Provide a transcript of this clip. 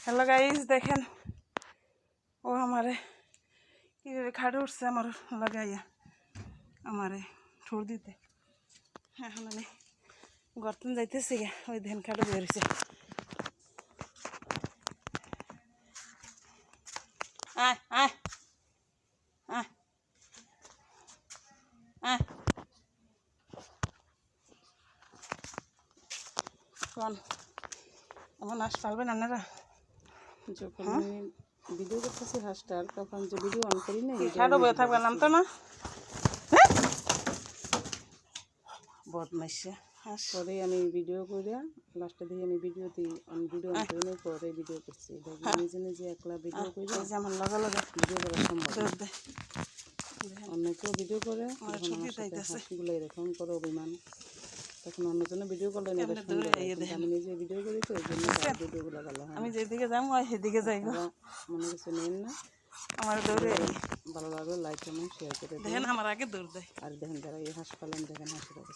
Hello guys, দেখেন ও আমারে কীভাবে খাটে উঠছে আমার লাগাইয়া আমারে ঠোর দিতে। এখন আমি গর্তন যাইতেছি গে, ওই ধান খাটে বেরিয়েছে। আয় আয় আয় আয় কোন এমন আস পারবেন আপনারা? যখন আমি ভিডিও করতেছি হাঁসটার, তখন যে ভিডিও অন করি না, খাটো বয়ে থাকবে নাম তো না বদমাইশে হাঁস। পরে আমি ভিডিও করে লাস্টে দিয়ে আমি ভিডিও অন করি না, পরে ভিডিও করছি। নিজে নিজে একলা ভিডিও করে যেমন লগা লগা ভিডিও করা সম্ভব না। দৌড় দেয় অন্য কেউ ভিডিও করে আমার যখন আমার ছুটি সাথে চাইতেছে। হাঁসগুলো এরকম করে অভিমান, তখন অন্যজনে ভিডিও করলে না, এটা কেমনে সুন্দর দৌড়ে হয়। আইয়ে কিন্তু দেখেন। আমি নিজে ভিডিও করি, তো এই জন্য ভিডিওগুলো ভালো হয়। আমি যেদিকে যাবো সেদিকে যাইব, ওরা মনে কিছু নেন না। আমার দৌড়ে আইয়ে ভালো লাগলে লাইক কমেন্ট শেয়ার করে দেখেন দেবেন। আমার আগে দৌড় দেয়। আর দেখেন যারা এই হাঁস পালন, দেখেন হাঁসের অবস্থা।